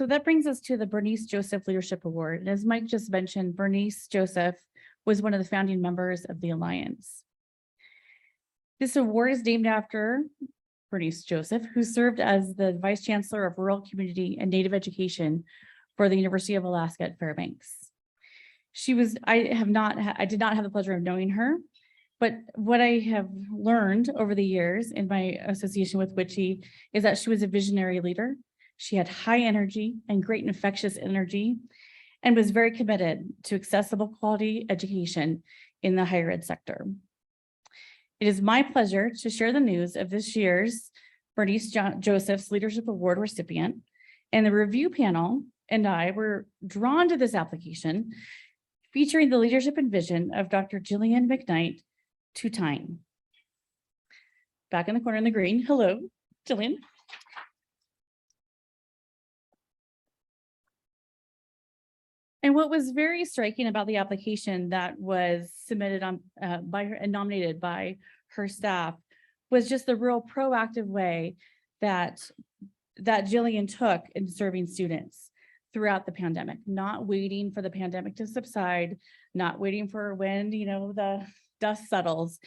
So that brings us to the Bernice Joseph Leadership Award. And as Mike just mentioned, Bernice Joseph was one of the founding members of the Alliance. This award is named after Bernice Joseph, who served as the Vice Chancellor of Rural Community and Native Education for the University of Alaska at Fairbanks. I did not have the pleasure of knowing her, but what I have learned over the years in my association with WICHE is that she was a visionary leader. She had high energy and great infectious energy and was very committed to accessible quality education in the higher ed sector. It is my pleasure to share the news of this year's Bernice Joseph's Leadership Award recipient, and the review panel and I were drawn to this application featuring the leadership and vision of Dr. Gillian McKnight-Tutein. Back in the corner in the green. Hello, Gillian. And what was very striking about the application that was submitted on by her and nominated by her staff was just the real proactive way that Gillian took in serving students throughout the pandemic, not waiting for the pandemic to subside, not waiting for when the dust settles,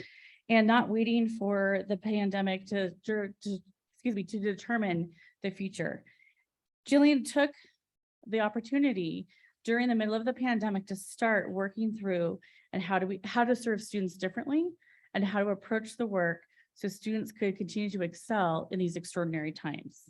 and not waiting for the pandemic to determine the future. Gillian took the opportunity during the middle of the pandemic to start working through and how to serve students differently and how to approach the work so students could continue to excel in these extraordinary times.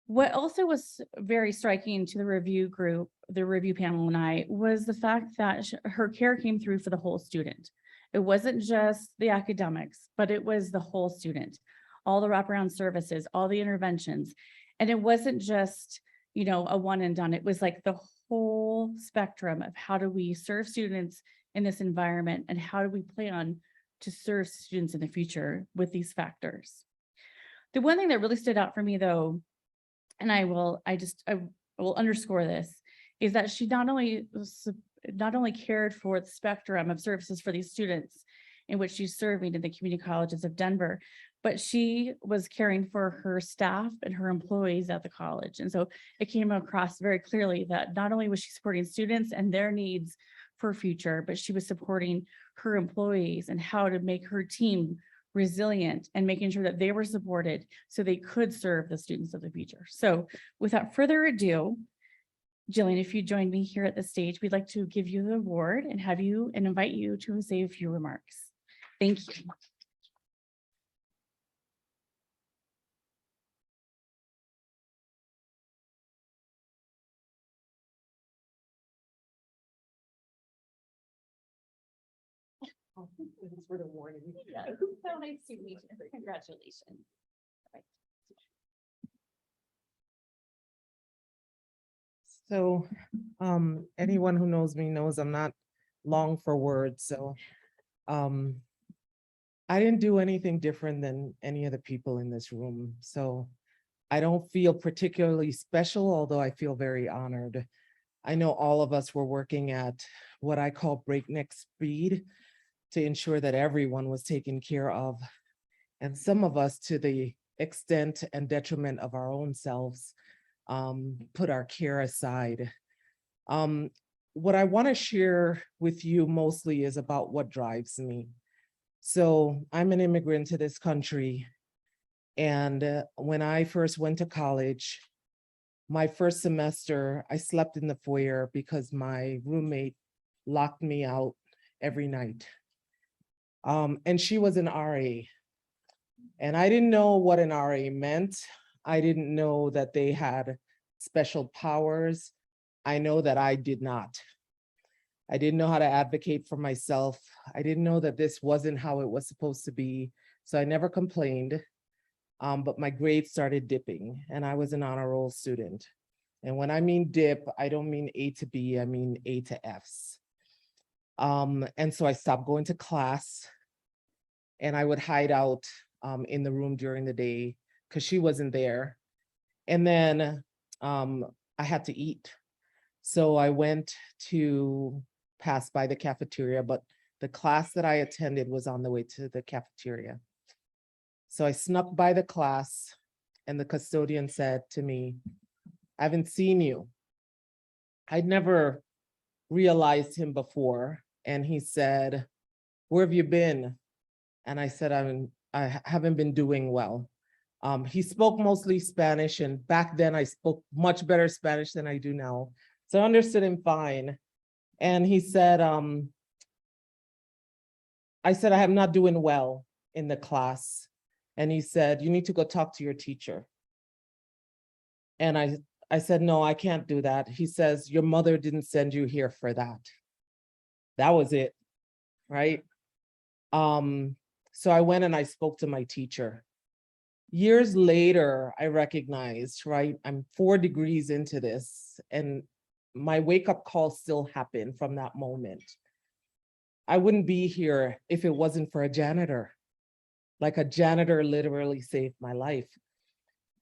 What also was very striking to the review group, the review panel and I, was the fact that her care came through for the whole student. It wasn't just the academics, but it was the whole student, all the wraparound services, all the interventions. And it wasn't just a one and done. It was like the whole spectrum of how do we serve students in this environment and how do we plan to serve students in the future with these factors. The one thing that really stood out for me though, and I will underscore this, is that she not only cared for the spectrum of services for these students in which she's serving in the community colleges of Denver, but she was caring for her staff and her employees at the college. And so it came across very clearly that not only was she supporting students and their needs for future, but she was supporting her employees and how to make her team resilient and making sure that they were supported so they could serve the students of the future. So without further ado, Gillian, if you join me here at the stage, we'd like to give you the award and invite you to say a few remarks. Thank you. For the warning. Yeah, so nice to meet you. Congratulations. So anyone who knows me knows I'm not long for words. So I didn't do anything different than any of the people in this room. So I don't feel particularly special, although I feel very honored. I know all of us were working at what I call breakneck speed to ensure that everyone was taken care of. And some of us, to the extent and detriment of our own selves, put our care aside. What I want to share with you mostly is about what drives me. So I'm an immigrant to this country. And when I first went to college, my first semester, I slept in the foyer because my roommate locked me out every night. And she was an RA. And I didn't know what an RA meant. I didn't know that they had special powers. I know that I did not. I didn't know how to advocate for myself. I didn't know that this wasn't how it was supposed to be. So I never complained, but my grades started dipping and I was an honor roll student. And when I mean dip, I don't mean A to B, I mean A to Fs. And so I stopped going to class and I would hide out in the room during the day because she wasn't there. And then I had to eat. So I went to pass by the cafeteria, but the class that I attended was on the way to the cafeteria. So I snuck by the class and the custodian said to me, I haven't seen you. I'd never realized him before. And he said, where have you been? And I said, I haven't been doing well. He spoke mostly Spanish, and back then I spoke much better Spanish than I do now. So I understood him fine. And he said, I said, I am not doing well in the class. And he said, you need to go talk to your teacher. And I said, no, I can't do that. He says, your mother didn't send you here for that. That was it, right? So I went and I spoke to my teacher. Years later, I recognized, right, I'm 4 degrees into this, and my wake-up call still happened from that moment. I wouldn't be here if it wasn't for a janitor. Like, a janitor literally saved my life.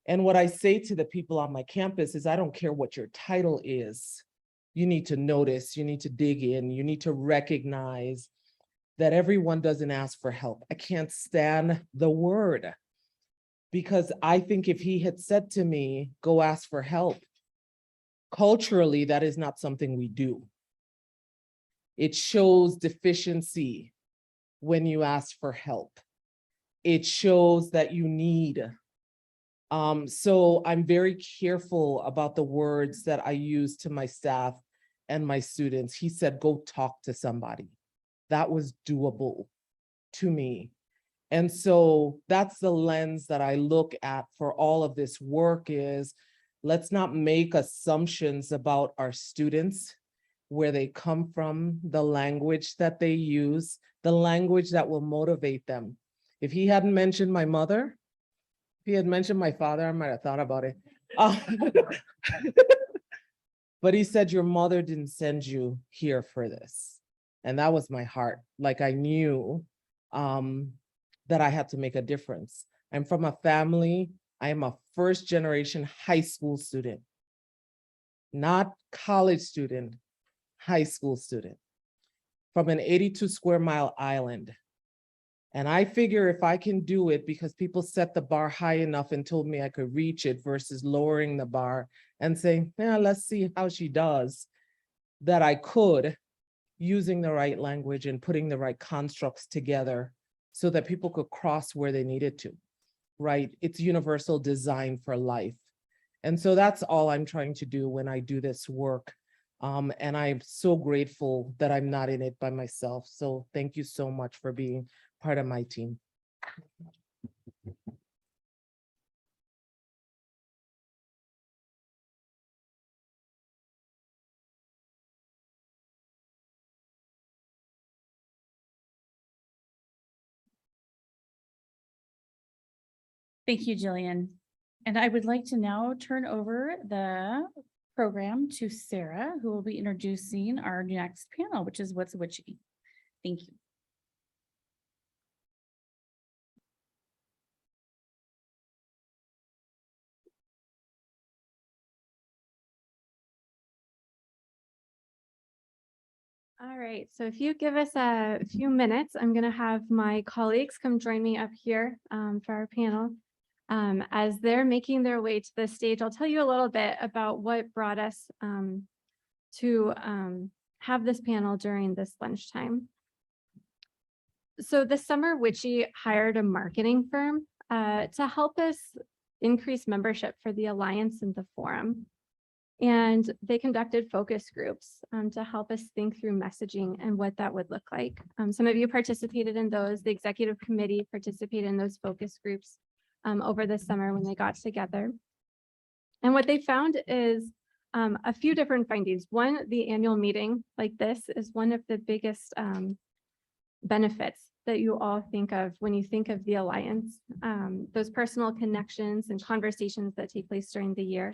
And what I say to the people on my campus is, I don't care what your title is. You need to notice, you need to dig in, you need to recognize that everyone doesn't ask for help. I can't stand the word, because I think if he had said to me, go ask for help, culturally, that is not something we do. It shows deficiency when you ask for help. It shows that you need. So I'm very careful about the words that I use to my staff and my students. He said, go talk to somebody. That was doable to me. And so that's the lens that I look at for all of this work is, let's not make assumptions about our students, where they come from, the language that they use, the language that will motivate them. If he hadn't mentioned my mother, if he had mentioned my father, I might have thought about it. But he said, your mother didn't send you here for this. And that was my heart. Like, I knew that I had to make a difference. I'm from a family, I am a first generation high school student, not college student, high school student, from an 82 square mile island. And I figure if I can do it, because people set the bar high enough and told me I could reach it versus lowering the bar and saying, yeah, let's see how she does, that I could, using the right language and putting the right constructs together so that people could cross where they needed to, right? It's universal design for life. And so that's all I'm trying to do when I do this work. And I'm so grateful that I'm not in it by myself. So thank you so much for being part of my team. Thank you, Gillian. And I would like to now turn over the program to Sarah, who will be introducing our next panel, which is What's WICHE. Thank you. All right, so if you give us a few minutes, I'm going to have my colleagues come join me up here for our panel. As they're making their way to the stage, I'll tell you a little bit about what brought us to have this panel during this lunchtime. So this summer, WICHE hired a marketing firm to help us increase membership for the Alliance and the Forum. And they conducted focus groups to help us think through messaging and what that would look like. Some of you participated in those. The executive committee participated in those focus groups over the summer when they got together. And what they found is a few different findings. One, the annual meeting like this is one of the biggest benefits that you all think of when you think of the Alliance. Those personal connections and conversations that take place during the year.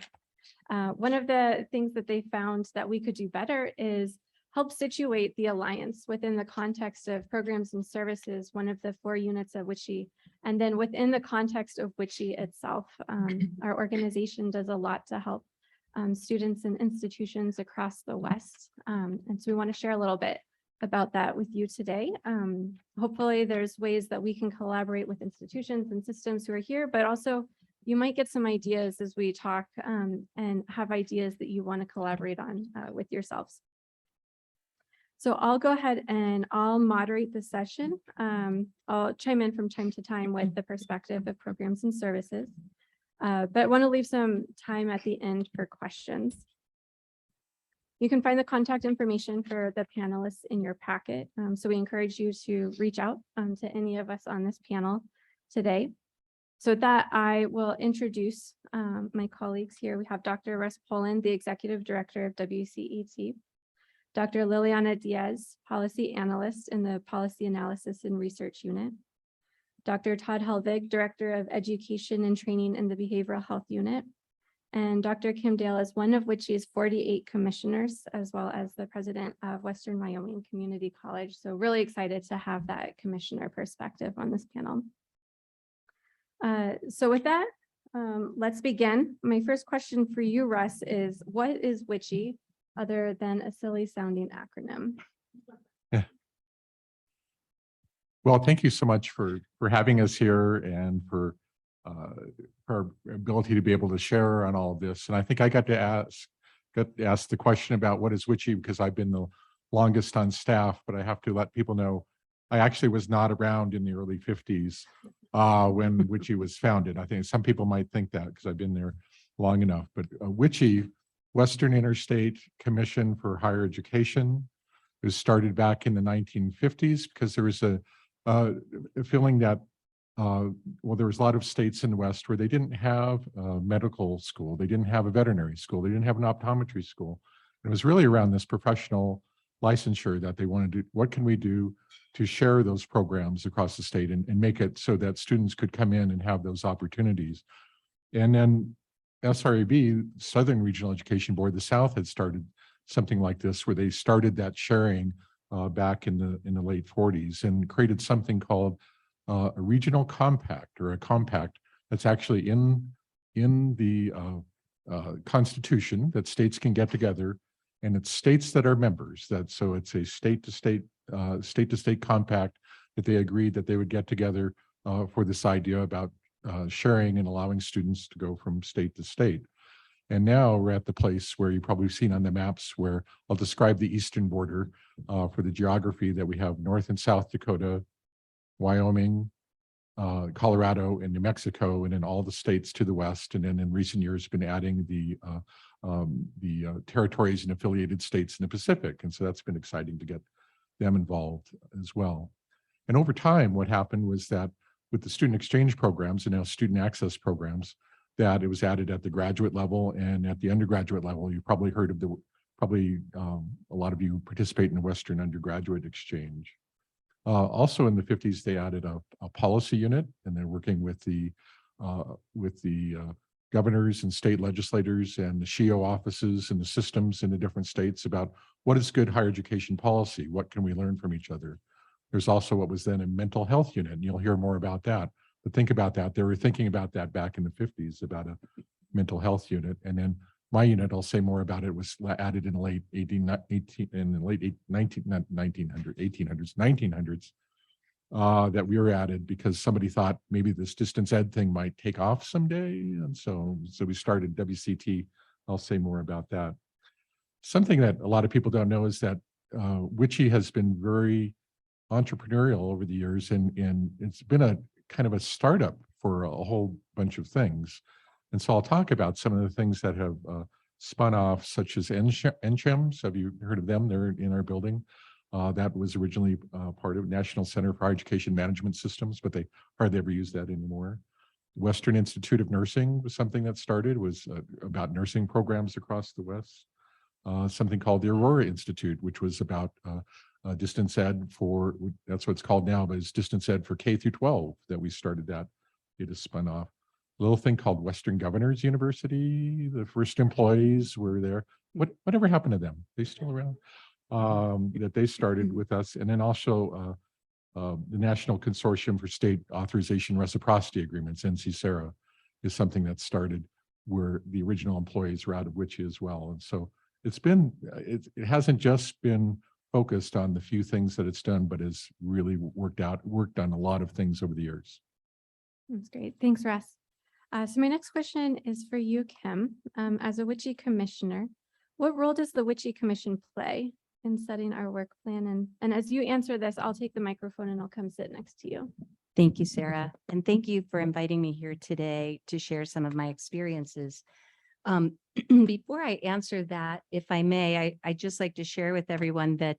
One of the things that they found that we could do better is help situate the Alliance within the context of programs and services, one of the 4 units of WICHE, and then within the context of WICHE itself. Our organization does a lot to help students and institutions across the West. And so we want to share a little bit about that with you today. Hopefully there's ways that we can collaborate with institutions and systems who are here, but also you might get some ideas as we talk and have ideas that you want to collaborate on with yourselves. So I'll go ahead and I'll moderate the session. I'll chime in from time to time with the perspective of programs and services, but I want to leave some time at the end for questions. You can find the contact information for the panelists in your packet. So we encourage you to reach out to any of us on this panel today. So with that, I will introduce my colleagues here. We have Dr. Russ Poland, the Executive Director of WCET, Dr. Liliana Diaz, Policy Analyst in the Policy Analysis and Research Unit, Dr. Todd Helvig, Director of Education and Training in the Behavioral Health Unit, and Dr. Kim Dale is one of WICHE's 48 commissioners, as well as the president of Western Wyoming Community College. So really excited to have that commissioner perspective on this panel. So with that, let's begin. My first question for you, Russ, is what is WICHE other than a silly sounding acronym? Well, thank you so much for having us here and for our ability to be able to share on all of this. And I think I got to ask the question about what is WICHE because I've been the longest on staff, but I have to let people know I actually was not around in the early 50s when WICHE was founded. I think some people might think that because I've been there long enough, but WICHE, Western Interstate Commission for Higher Education, was started back in the 1950s because there was a feeling that well, there was a lot of states in the West where they didn't have a medical school, they didn't have a veterinary school, they didn't have an optometry school. And it was really around this professional licensure that they wanted to, what can we do to share those programs across the state and make it so that students could come in and have those opportunities. And then SREB, Southern Regional Education Board, the South had started something like this where they started that sharing back in the late 40s and created something called a regional compact or a compact that's actually in the Constitution that states can get together, and it's states that are members. So it's a state to state compact that they agreed that they would get together for this idea about sharing and allowing students to go from state to state. And now we're at the place where you've probably seen on the maps where I'll describe the eastern border for the geography that we have North and South Dakota, Wyoming, Colorado, and New Mexico, and then all the states to the west. And then in recent years, been adding the territories and affiliated states in the Pacific. And so that's been exciting to get them involved as well. And over time, what happened was that with the student exchange programs and now student access programs, that it was added at the graduate level and at the undergraduate level. You probably heard of a lot of you participate in the Western Undergraduate Exchange. Also in the 50s, they added a policy unit, and they're working with the governors and state legislators and the SHEO offices and the systems in the different states about what is good higher education policy, what can we learn from each other. There's also what was then a mental health unit, and you'll hear more about that. But think about that. They were thinking about that back in the 50s about a mental health unit. And then my unit, I'll say more about it, was added in the late 1900s that we were added because somebody thought maybe this distance ed thing might take off someday. And so we started WCT. I'll say more about that. Something that a lot of people don't know is that WICHE has been very entrepreneurial over the years, and it's been a kind of a startup for a whole bunch of things. And so I'll talk about some of the things that have spun off, such as NCHEMS. Have you heard of them? They're in our building. That was originally part of National Center for Higher Education Management Systems, but they hardly ever use that anymore. Western Institute of Nursing was something that started, was about nursing programs across the West. Something called the Aurora Institute, which was about distance ed for, that's what it's called now, but it's distance ed for K through 12 that we started that. It has spun off. A little thing called Western Governors University. The first employees were there. Whatever happened to them? They still around? That they started with us. And then also the National Consortium for State Authorization Reciprocity Agreements, NC-SARA, is something that started where the original employees were out of WICHE as well. And so it's been, it hasn't just been focused on the few things that it's done, but has really worked on a lot of things over the years. That's great. Thanks, Russ. So my next question is for you, Kim. As a WICHE commissioner, what role does the WICHE Commission play in setting our work plan? And as you answer this, I'll take the microphone and I'll come sit next to you. Thank you, Sarah. And thank you for inviting me here today to share some of my experiences. Before I answer that, if I may, I'd just like to share with everyone that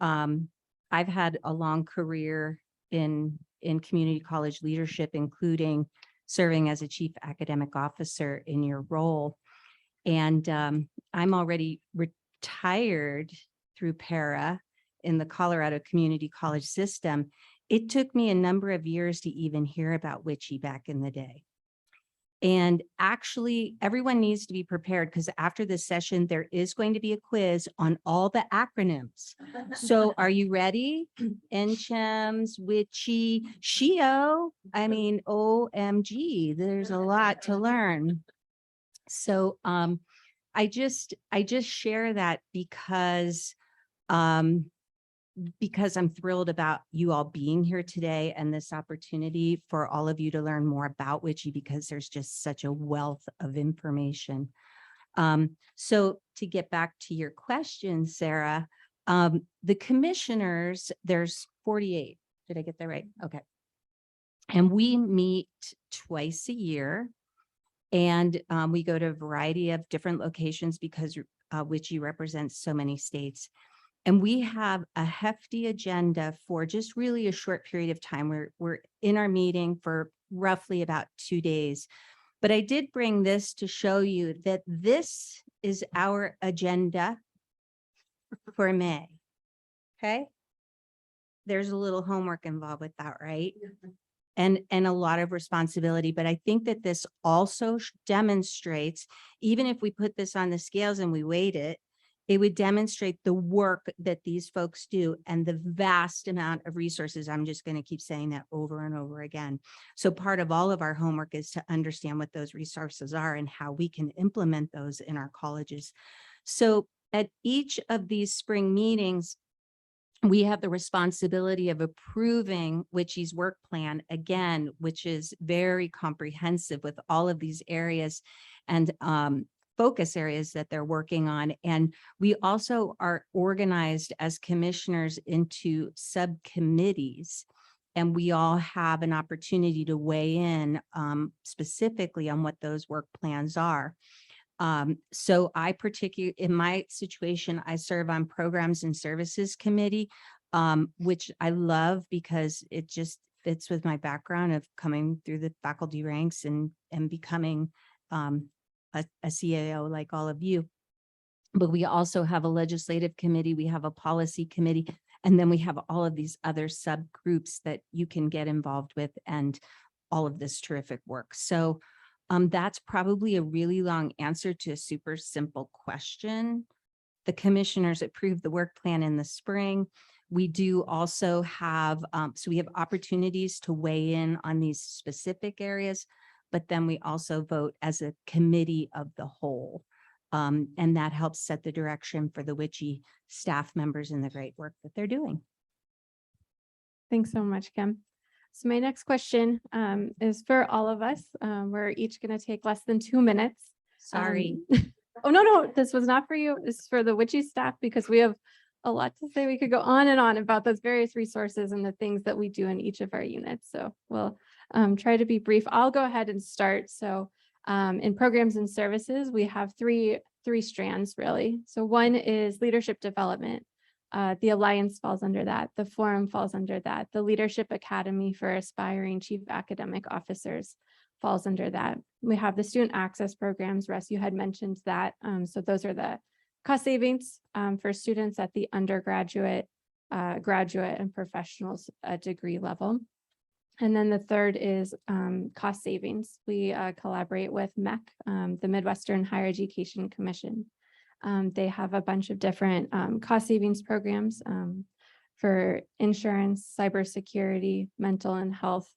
I've had a long career in community college leadership, including serving as a chief academic officer in your role. And I'm already retired through para in the Colorado Community College system. It took me a number of years to even hear about WICHE back in the day. And actually, everyone needs to be prepared because after this session, there is going to be a quiz on all the acronyms. So are you ready? NCHEMS, WICHE, SHIO, I mean, OMG, there's a lot to learn. So I just share that because I'm thrilled about you all being here today and this opportunity for all of you to learn more about WICHE because there's just such a wealth of information. So to get back to your question, Sarah, the commissioners, there's 48. Did I get that right? Okay. And we meet twice a year and we go to a variety of different locations because WICHE represents so many states. And we have a hefty agenda for just really a short period of time. We're in our meeting for roughly about 2 days. But I did bring this to show you that this is our agenda for May. Okay. There's a little homework involved with that, right? And a lot of responsibility. But I think that this also demonstrates, even if we put this on the scales and we weight it, it would demonstrate the work that these folks do and the vast amount of resources. I'm just going to keep saying that over and over again. So part of all of our homework is to understand what those resources are and how we can implement those in our colleges. So at each of these spring meetings, we have the responsibility of approving WICHE's work plan, again, which is very comprehensive with all of these areas and focus areas that they're working on. And we also are organized as commissioners into subcommittees, and we all have an opportunity to weigh in specifically on what those work plans are. So I particularly, in my situation, I serve on Programs and Services Committee, which I love because it just fits with my background of coming through the faculty ranks and becoming a CAO like all of you. But we also have a legislative committee, we have a policy committee, and then we have all of these other subgroups that you can get involved with and all of this terrific work. So that's probably a really long answer to a super simple question. The commissioners approved the work plan in the spring. We do also have, so we have opportunities to weigh in on these specific areas, but then we also vote as a committee of the whole. And that helps set the direction for the WICHE staff members and the great work that they're doing. Thanks so much, Kim. So my next question is for all of us. We're each going to take less than 2 minutes. Sorry. Oh, no, this was not for you. This is for the WICHE staff because we have a lot to say. We could go on and on about those various resources and the things that we do in each of our units. So we'll try to be brief. I'll go ahead and start. So in Programs and Services, we have three strands really. So one is leadership development. The Alliance falls under that. The Forum falls under that. The Leadership Academy for Aspiring Chief Academic Officers falls under that. We have the Student Access Programs. Russ, you had mentioned that. So those are the cost savings for students at the undergraduate, graduate, and professionals degree level. And then the third is cost savings. We collaborate with MEC, the Midwestern Higher Education Commission. They have a bunch of different cost savings programs for insurance, cybersecurity, mental health,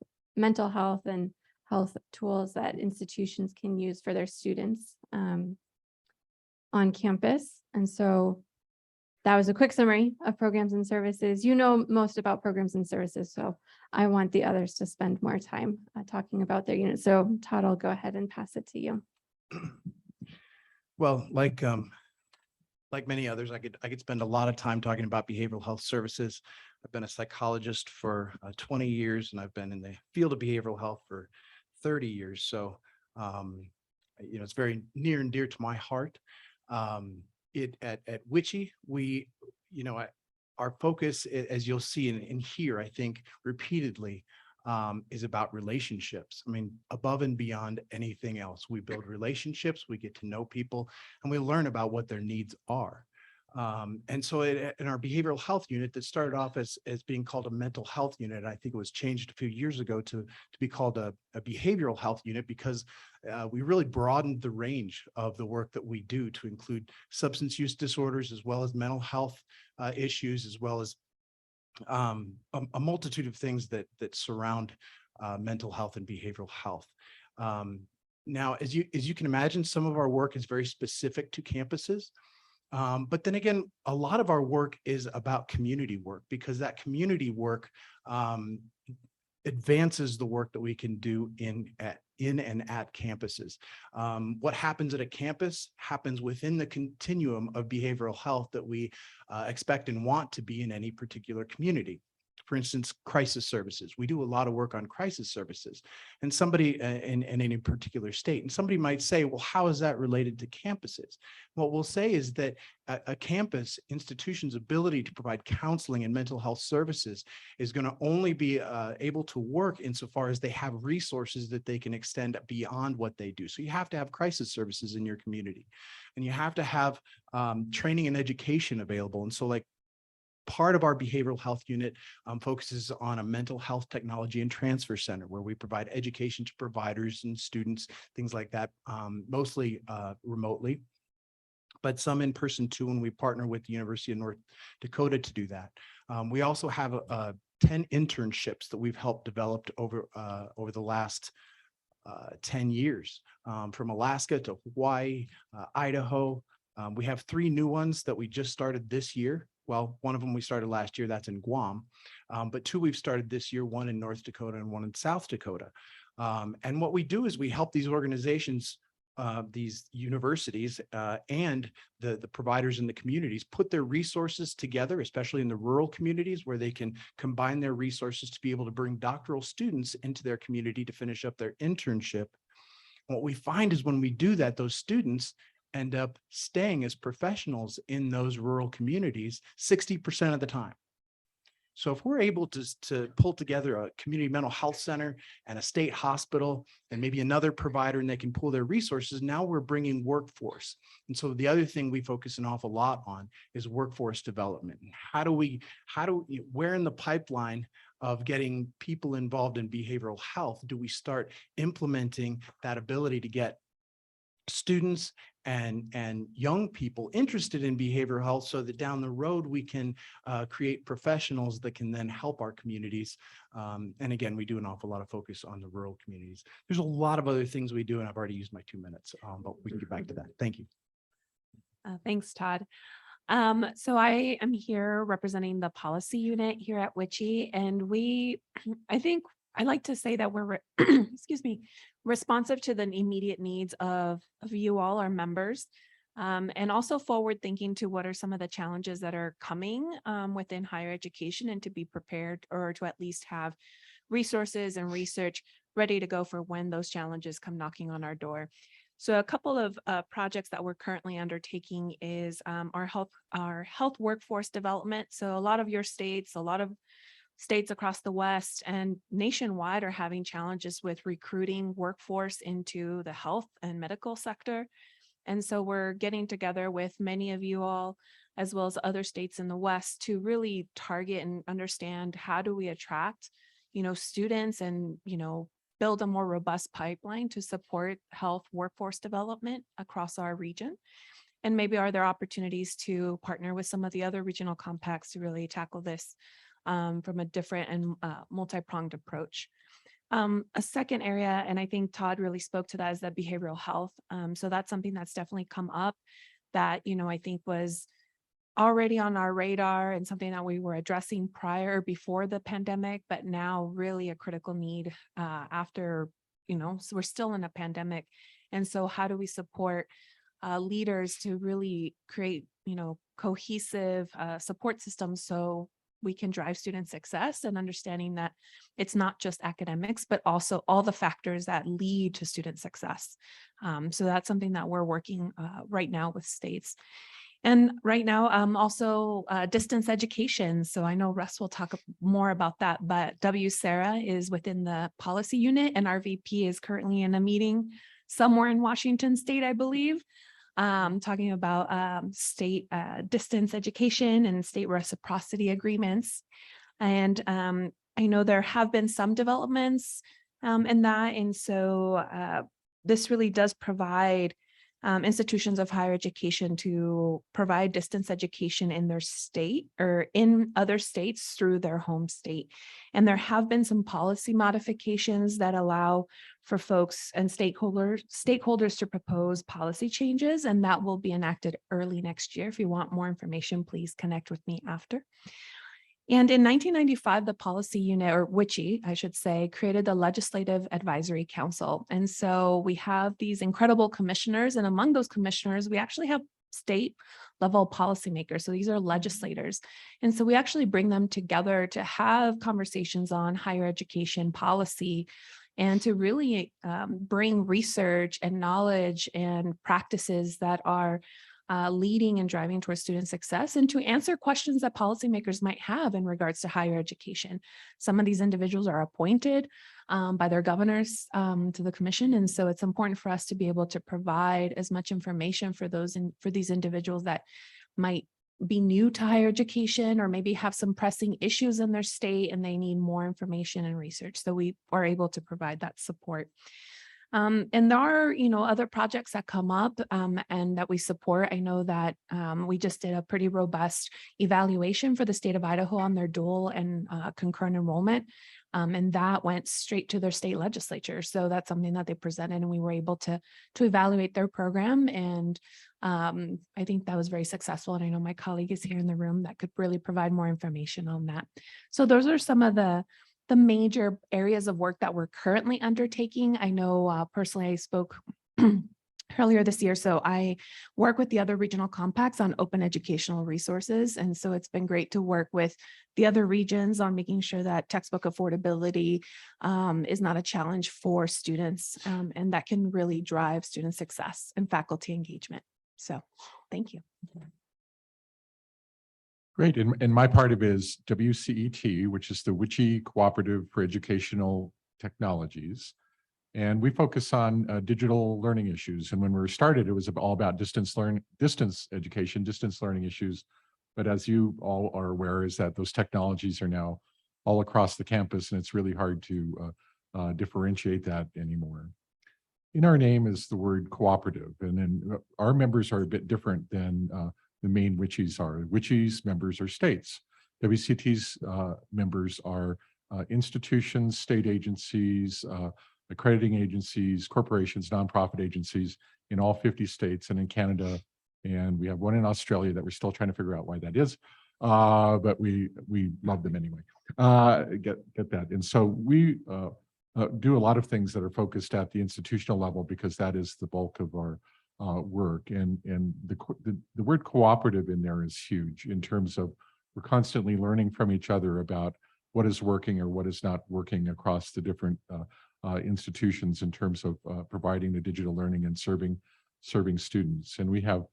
and health tools that institutions can use for their students on campus. And so that was a quick summary of programs and services. You know most about programs and services, so I want the others to spend more time talking about their units. So Todd, I'll go ahead and pass it to you. Well, like many others, I could spend a lot of time talking about behavioral health services. I've been a psychologist for 20 years, and I've been in the field of behavioral health for 30 years. So, it's very near and dear to my heart. At WICHE, we, our focus, as you'll see and hear, I think repeatedly, is about relationships. I mean, above and beyond anything else, we build relationships, we get to know people, and we learn about what their needs are. And so in our behavioral health unit that started off as being called a mental health unit, I think it was changed a few years ago to be called a behavioral health unit, because we really broadened the range of the work that we do to include substance use disorders, as well as mental health issues, as well as a multitude of things that surround mental health and behavioral health. Now, as you can imagine, some of our work is very specific to campuses. But then again, a lot of our work is about community work, because that community work advances the work that we can do in and at campuses. What happens at a campus happens within the continuum of behavioral health that we expect and want to be in any particular community. For instance, crisis services. We do a lot of work on crisis services, and somebody in any particular state, and somebody might say, well, how is that related to campuses? What we'll say is that a campus institution's ability to provide counseling and mental health services is going to only be able to work insofar as they have resources that they can extend beyond what they do. So you have to have crisis services in your community, and you have to have training and education available. And so, like, part of our behavioral health unit focuses on a mental health technology and transfer center, where we provide education to providers and students, things like that, mostly remotely, but some in person too, and we partner with the University of North Dakota to do that. We also have 10 internships that we've helped develop over the last 10 years, from Alaska to Hawaii, Idaho. We have 3 new ones that we just started this year. Well, one of them we started last year, that's in Guam, but 2 we've started this year, one in North Dakota and one in South Dakota. And what we do is we help these organizations, these universities, and the providers in the communities put their resources together, especially in the rural communities, where they can combine their resources to be able to bring doctoral students into their community to finish up their internship. What we find is when we do that, those students end up staying as professionals in those rural communities 60% of the time. So if we're able to pull together a community mental health center and a state hospital and maybe another provider, and they can pool their resources, now we're bringing workforce. And so the other thing we focus an awful lot on is workforce development. Where in the pipeline of getting people involved in behavioral health do we start implementing that ability to get students and young people interested in behavioral health, so that down the road we can create professionals that can then help our communities. And again, we do an awful lot of focus on the rural communities. There's a lot of other things we do, and I've already used my 2 minutes, but we can get back to that. Thank you. Thanks, Todd. So I am here representing the policy unit here at WICHE, and I think I like to say that we're, excuse me, responsive to the immediate needs of you all, our members, and also forward thinking to what are some of the challenges that are coming within higher education, and to be prepared, or to at least have resources and research ready to go for when those challenges come knocking on our door. So a couple of projects that we're currently undertaking is our health workforce development. So a lot of your states, a lot of states across the West and nationwide are having challenges with recruiting workforce into the health and medical sector. And so we're getting together with many of you all, as well as other states in the West, to really target and understand how do we attract, students, and, build a more robust pipeline to support health workforce development across our region. And maybe are there opportunities to partner with some of the other regional compacts to really tackle this from a different and multi-pronged approach. A second area, and I think Todd really spoke to that, is that behavioral health. So that's something that's definitely come up that, I think was already on our radar and something that we were addressing before the pandemic, but now really a critical need after, so we're still in a pandemic. And so how do we support leaders to really create, cohesive support systems so we can drive student success, and understanding that it's not just academics, but also all the factors that lead to student success. So that's something that we're working right now with states. And right now, also distance education. So I know Russ will talk more about that, but Sarah is within the policy unit, and our VP is currently in a meeting somewhere in Washington State, I believe, talking about state distance education and state reciprocity agreements. And I know there have been some developments in that. And so this really does provide institutions of higher education to provide distance education in their state or in other states through their home state. And there have been some policy modifications that allow for folks and stakeholders to propose policy changes, and that will be enacted early next year. If you want more information, please connect with me after. And in 1995, the policy unit, or WICHE, I should say, created the Legislative Advisory Council. And so we have these incredible commissioners, and among those commissioners, we actually have state level policymakers. So these are legislators. And so we actually bring them together to have conversations on higher education policy and to really bring research and knowledge and practices that are leading and driving towards student success, and to answer questions that policymakers might have in regards to higher education. Some of these individuals are appointed by their governors to the commission. And so it's important for us to be able to provide as much information for these individuals that might be new to higher education, or maybe have some pressing issues in their state and they need more information and research. So we are able to provide that support. And there are, other projects that come up and that we support. I know that we just did a pretty robust evaluation for the state of Idaho on their dual and concurrent enrollment. And that went straight to their state legislature. So that's something that they presented, and we were able to evaluate their program. And I think that was very successful. And I know my colleague is here in the room that could really provide more information on that. So those are some of the major areas of work that we're currently undertaking. I know personally I spoke earlier this year, so I work with the other regional compacts on open educational resources. And so it's been great to work with the other regions on making sure that textbook affordability is not a challenge for students, and that can really drive student success and faculty engagement. So thank you. Great. And my part of it is WCET, which is the WICHE Cooperative for Educational Technologies. And we focus on digital learning issues. And when we started, it was all about distance education, distance learning issues. But as you all are aware, is that those technologies are now all across the campus, and it's really hard to differentiate that anymore. In our name is the word cooperative, and then our members are a bit different than the main WICHEs are. WICHE's members are states. WCT's members are institutions, state agencies, accrediting agencies, corporations, nonprofit agencies in all 50 states and in Canada. And we have one in Australia that we're still trying to figure out why that is. But we love them anyway. Get that. And so we do a lot of things that are focused at the institutional level, because that is the bulk of our work. And the word cooperative in there is huge in terms of we're constantly learning from each other about what is working or what is not working across the different institutions in terms of providing the digital learning and serving students. And we have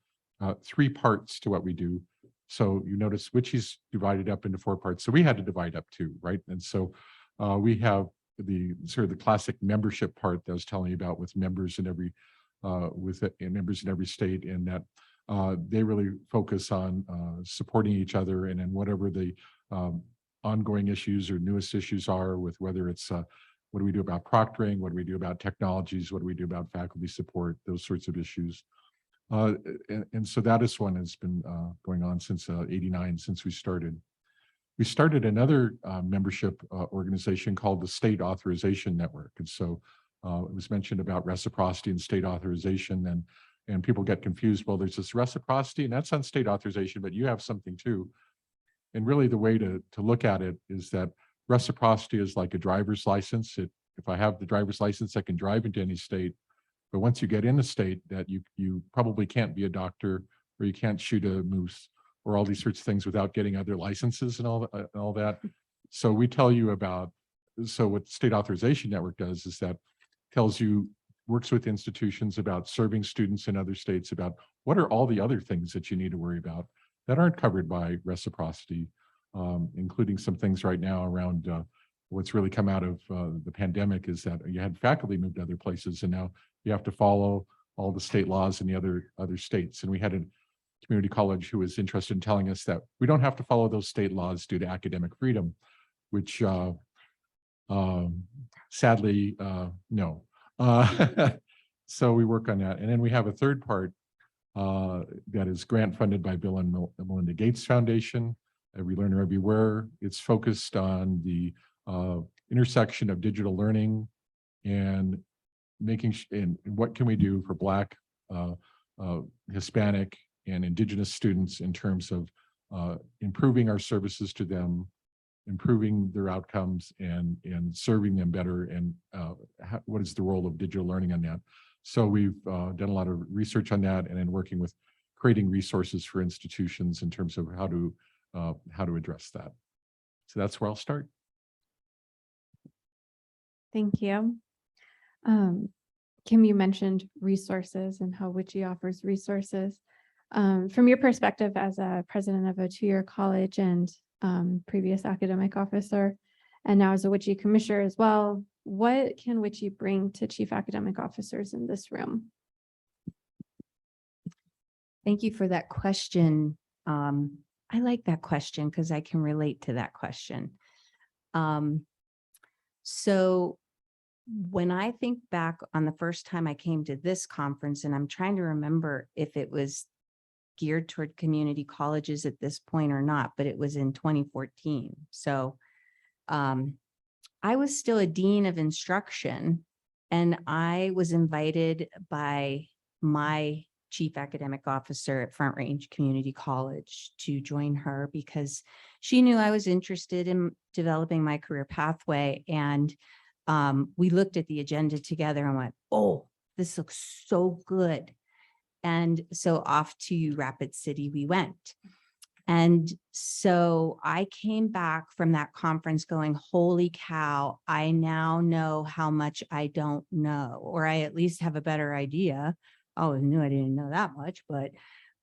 3 parts to what we do. So you notice which is divided up into 4 parts. So we had to divide up too, right? And so we have the sort of the classic membership part that I was telling you about, with members in every members in every state, and that they really focus on supporting each other, and then whatever the ongoing issues or newest issues are, with whether it's what do we do about proctoring, what do we do about technologies, what do we do about faculty support, those sorts of issues. And so that is one that's been going on since '89, since we started. We started another membership organization called the State Authorization Network. And so it was mentioned about reciprocity and state authorization. And people get confused. Well, there's this reciprocity and that's on state authorization, but you have something too. And really the way to look at it is that reciprocity is like a driver's license. If I have the driver's license, I can drive into any state. But once you get in the state, that you probably can't be a doctor, or you can't shoot a moose, or all these sorts of things without getting other licenses and all that. So we tell you about, so what State Authorization Network does is that tells you, works with institutions about serving students in other states, about what are all the other things that you need to worry about that aren't covered by reciprocity, including some things right now around what's really come out of the pandemic is that you had faculty move to other places, and now you have to follow all the state laws in the other states. And we had a community college who was interested in telling us that we don't have to follow those state laws due to academic freedom, which sadly, no. So we work on that. And then we have a third part that is grant funded by Bill and Melinda Gates Foundation, Every Learner Everywhere. It's focused on the intersection of digital learning and and what can we do for Black, Hispanic, and Indigenous students in terms of improving our services to them, improving their outcomes, and serving them better, and what is the role of digital learning on that. So we've done a lot of research on that, and then working with creating resources for institutions in terms of how to address that. So that's where I'll start. Thank you. Kim, you mentioned resources and how WICHE offers resources. From your perspective as a president of a two-year college and previous academic officer, and now as a WICHE commissioner as well, what can WICHE bring to chief academic officers in this room? Thank you for that question. I like that question because I can relate to that question. So when I think back on the first time I came to this conference, and I'm trying to remember if it was geared toward community colleges at this point or not, but it was in 2014. So I was still a dean of instruction, and I was invited by my chief academic officer at Front Range Community College to join her because she knew I was interested in developing my career pathway. And we looked at the agenda together and went, oh, this looks so good. And so off to Rapid City we went. And so I came back from that conference going, holy cow, I now know how much I don't know, or I at least have a better idea. I always knew I didn't know that much, but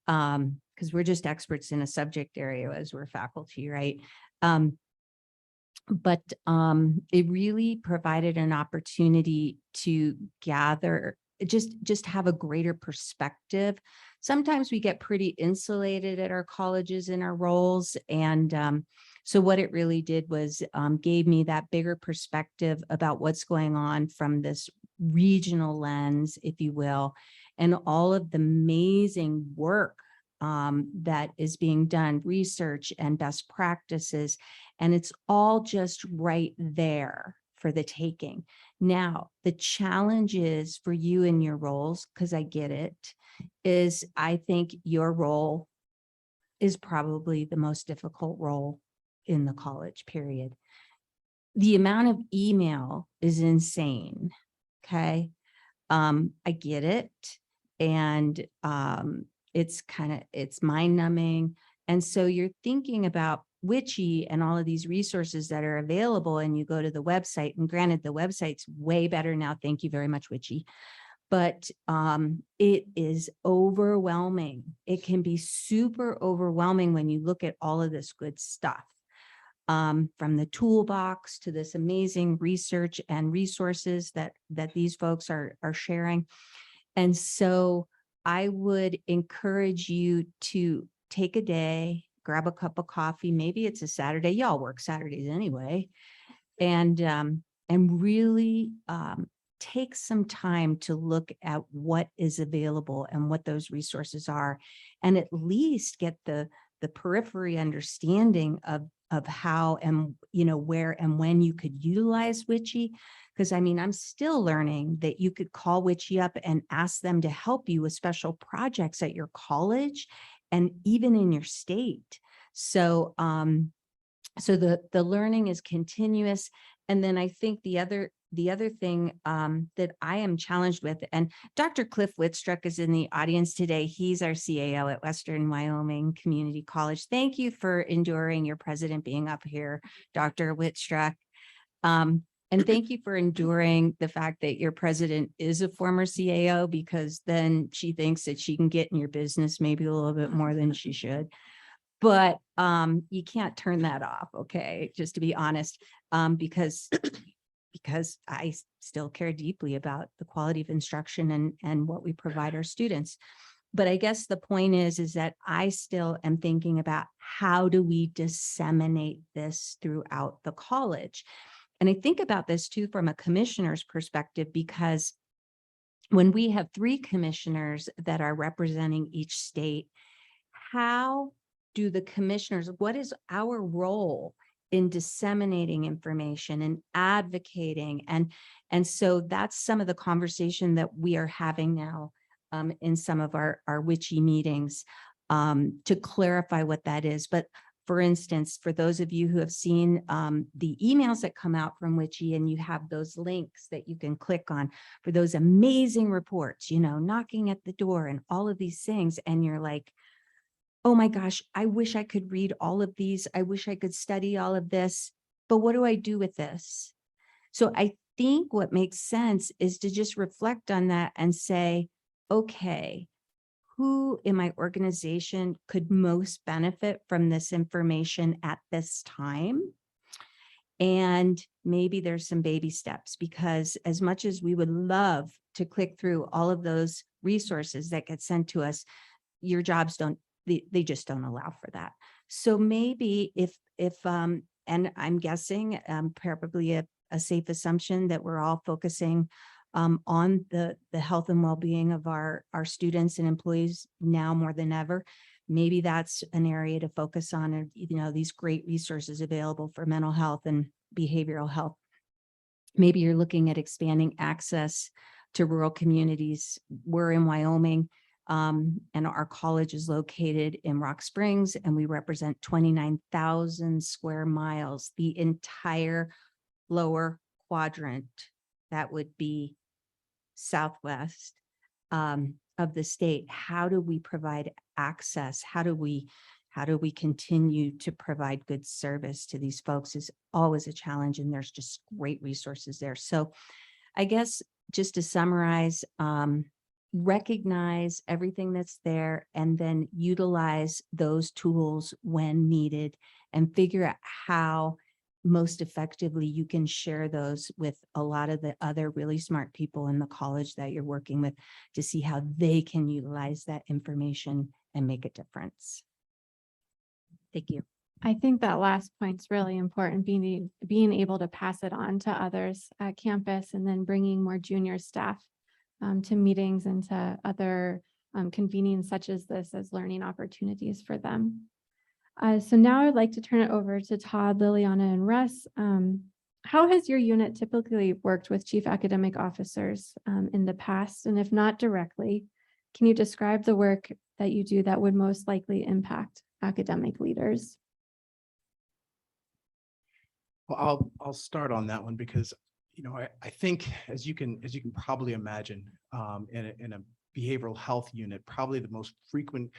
because we're just experts in a subject area as we're faculty, right? But it really provided an opportunity to gather, just have a greater perspective. Sometimes we get pretty insulated at our colleges in our roles. And so what it really did was gave me that bigger perspective about what's going on from this regional lens, if you will, and all of the amazing work that is being done, research and best practices. And it's all just right there for the taking. Now, the challenge is for you in your roles, because I get it, is I think your role is probably the most difficult role in the college period. The amount of email is insane, okay? I get it. And it's mind numbing. And so you're thinking about WICHE and all of these resources that are available, and you go to the website, and granted the website's way better now. Thank you very much, WICHE. But it is overwhelming. It can be super overwhelming when you look at all of this good stuff. From the toolbox to this amazing research and resources that these folks are sharing. And so I would encourage you to take a day, grab a cup of coffee. Maybe it's a Saturday. Y'all work Saturdays anyway. And really take some time to look at what is available and what those resources are, and at least get the periphery understanding of how and where and when you could utilize WICHE, Because I mean, I'm still learning that you could call WICHE up and ask them to help you with special projects at your college and even in your state. So, so the learning is continuous. And then I think the other thing that I am challenged with, and Dr. Cliff Whitstruck is in the audience today. He's our CAO at Western Wyoming Community College. Thank you for enduring your president being up here, Dr. Whitstruck. And thank you for enduring the fact that your president is a former CAO, because then she thinks that she can get in your business maybe a little bit more than she should. But you can't turn that off, okay? Just to be honest, because I still care deeply about the quality of instruction and what we provide our students. But I guess the point is that I still am thinking about how do we disseminate this throughout the college? And I think about this too from a commissioner's perspective, because when we have 3 commissioners that are representing each state, how do the commissioners, what is our role in disseminating information and advocating? And so that's some of the conversation that we are having now in some of our WICHE meetings to clarify what that is. But for instance, for those of you who have seen the emails that come out from WICHE, and you have those links that you can click on for those amazing reports, you know, knocking at the door and all of these things. And you're like, oh my gosh, I wish I could read all of these. I wish I could study all of this, but what do I do with this? So I think what makes sense is to just reflect on that and say, okay, who in my organization could most benefit from this information at this time? And maybe there's some baby steps, because as much as we would love to click through all of those resources that get sent to us, your jobs don't, they just don't allow for that. So maybe if and I'm guessing probably a safe assumption that we're all focusing on the health and well-being of our students and employees now more than ever. Maybe that's an area to focus on, and you know, these great resources available for mental health and behavioral health. Maybe you're looking at expanding access to rural communities. We're in Wyoming. And our college is located in Rock Springs, and we represent 29,000 square miles, the entire lower quadrant. That would be southwest of the state. How do we provide access? How do we continue to provide good service to these folks is always a challenge, and there's just great resources there. So I guess just to summarize, recognize everything that's there and then utilize those tools when needed, and figure out how most effectively you can share those with a lot of the other really smart people in the college that you're working with to see how they can utilize that information and make a difference. Thank you. I think that last point's really important, being able to pass it on to others at campus, and then bringing more junior staff to meetings and to other convenings such as this as learning opportunities for them. So now I'd like to turn it over to Todd, Liliana, and Russ. How has your unit typically worked with chief academic officers in the past? And if not directly, can you describe the work that you do that would most likely impact academic leaders? Well, I'll start on that one, because you know, I think as you can probably imagine, in a behavioral health unit, probably the most frequent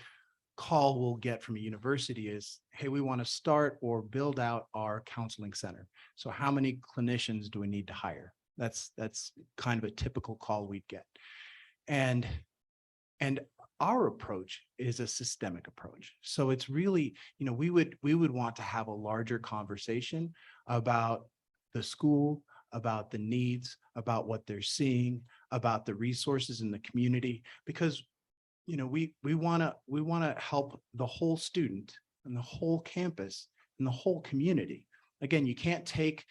call we'll get from a university is, hey, we want to start or build out our counseling center. So how many clinicians do we need to hire? That's kind of a typical call we'd get. And our approach is a systemic approach. So it's really, you know, we would want to have a larger conversation about the school, about the needs, about what they're seeing, about the resources in the community, because you know, we want to help the whole student and the whole campus and the whole community. Again, you can't take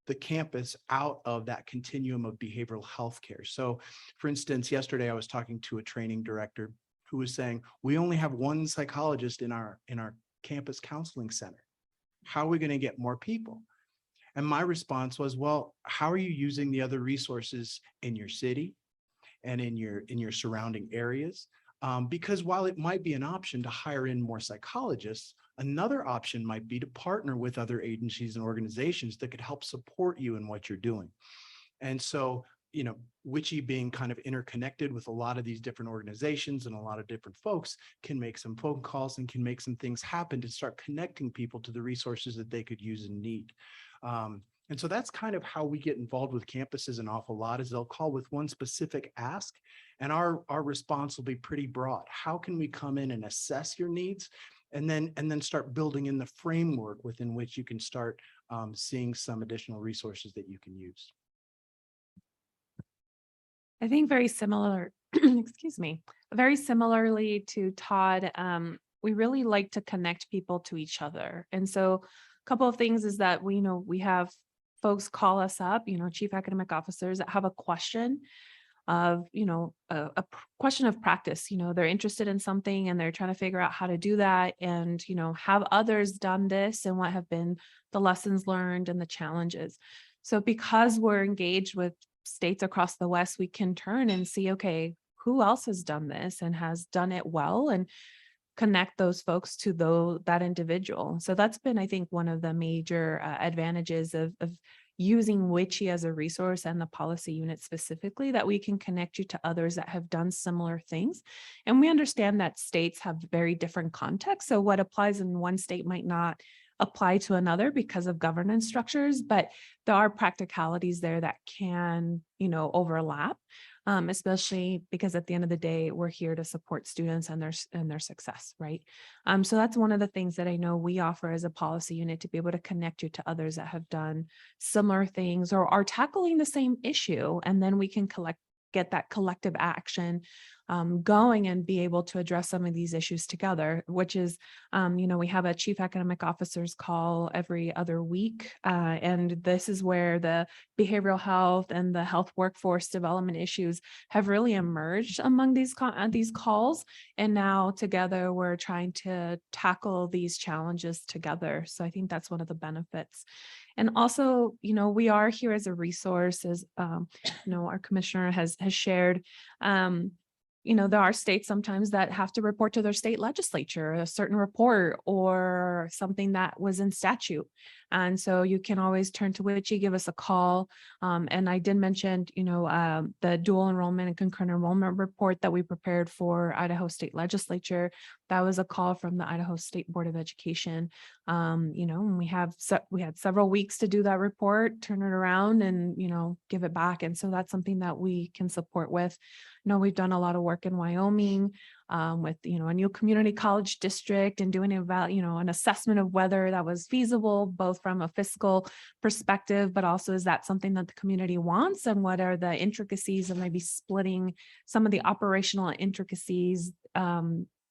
the campus out of that continuum of behavioral health care. So for instance, yesterday I was talking to a training director who was saying, we only have one psychologist in our campus counseling center. How are we going to get more people? And my response was, well, how are you using the other resources in your city and in your surrounding areas? Because while it might be an option to hire in more psychologists, another option might be to partner with other agencies and organizations that could help support you in what you're doing. And so, WICHE being kind of interconnected with a lot of these different organizations and a lot of different folks can make some phone calls and can make some things happen to start connecting people to the resources that they could use and need. And so that's kind of how we get involved with campuses an awful lot, is they'll call with one specific ask, and our response will be pretty broad. How can we come in and assess your needs, and then start building in the framework within which you can start seeing some additional resources that you can use. I think very similar, excuse me, very similarly to Todd, we really like to connect people to each other. And so a couple of things is that we have folks call us up, chief academic officers that have a question of, a question of practice. They're interested in something and they're trying to figure out how to do that, and, have others done this and what have been the lessons learned and the challenges. So because we're engaged with states across the West, we can turn and see, okay, who else has done this and has done it well, and connect those folks to that individual. So that's been, I think, one of the major advantages of using WICHE as a resource, and the policy unit specifically, that we can connect you to others that have done similar things. And we understand that states have very different contexts. So what applies in one state might not apply to another because of governance structures, but there are practicalities there that can, overlap, especially because at the end of the day, we're here to support students and their success, right? So that's one of the things that I know we offer as a policy unit, to be able to connect you to others that have done similar things or are tackling the same issue, and then we can get that collective action going and be able to address some of these issues together, which is, we have a chief academic officers call every other week. And this is where the behavioral health and the health workforce development issues have really emerged among these calls. And now together we're trying to tackle these challenges together. So I think that's one of the benefits. And also, we are here as a resource, as, our commissioner has shared. There are states sometimes that have to report to their state legislature a certain report or something that was in statute. And so you can always turn to WICHE, give us a call. And I did mention, the dual enrollment and concurrent enrollment report that we prepared for Idaho State Legislature. That was a call from the Idaho State Board of Education. And we had several weeks to do that report, turn it around and, give it back. And so that's something that we can support with. We've done a lot of work in Wyoming with, a new community college district, and doing an assessment of whether that was feasible, both from a fiscal perspective, but also is that something that the community wants, and what are the intricacies of maybe splitting some of the operational intricacies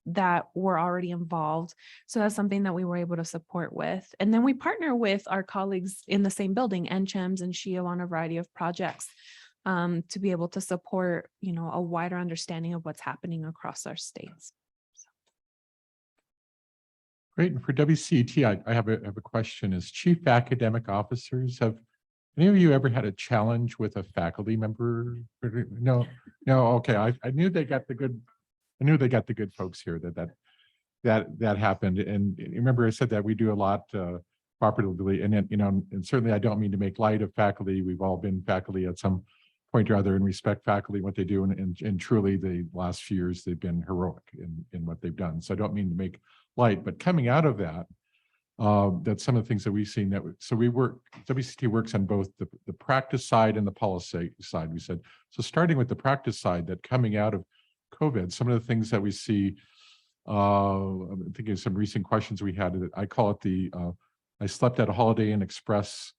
that were already involved. So that's something that we were able to support with. And then we partner with our colleagues in the same building, NCHEMS and SHIO, on a variety of projects to be able to support, a wider understanding of what's happening across our states. Great. And for WCET, I have a question. As chief academic officers, have any of you ever had a challenge with a faculty member? No. Okay. I knew they got the good. I knew they got the good folks here. That happened. And remember, I said that we do a lot cooperatively, and then, and certainly I don't mean to make light of faculty. We've all been faculty at some point or other, and respect faculty, what they do, and truly the last few years they've been heroic in what they've done. So I don't mean to make light, but coming out of that, that's some of the things that we've seen. WCT works on both the practice side and the policy side. We said, so starting with the practice side, that coming out of COVID, some of the things that we see, I'm thinking of some recent questions we had. I call it I slept at a Holiday Inn Express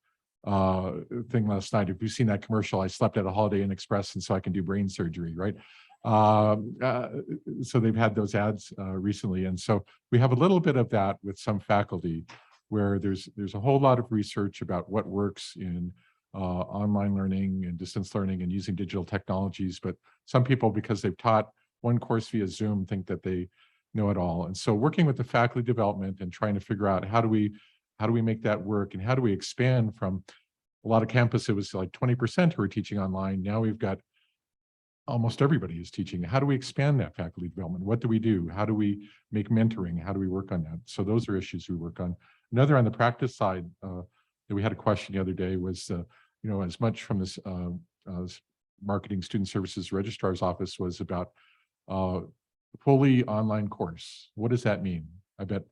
thing last night. If you've seen that commercial, I slept at a Holiday Inn Express and so I can do brain surgery, right? So they've had those ads recently. And so we have a little bit of that with some faculty, where there's a whole lot of research about what works in online learning and distance learning and using digital technologies. But some people, because they've taught one course via Zoom, think that they know it all. And so working with the faculty development and trying to figure out how do we How do we make that work? And how do we expand from a lot of campus? It was like 20% who are teaching online. Now we've got almost everybody is teaching. How do we expand that faculty development? What do we do? How do we make mentoring? How do we work on that? So those are issues we work on. Another on the practice side that we had a question the other day was, as much from this marketing student services registrar's office was about fully online course. What does that mean? I bet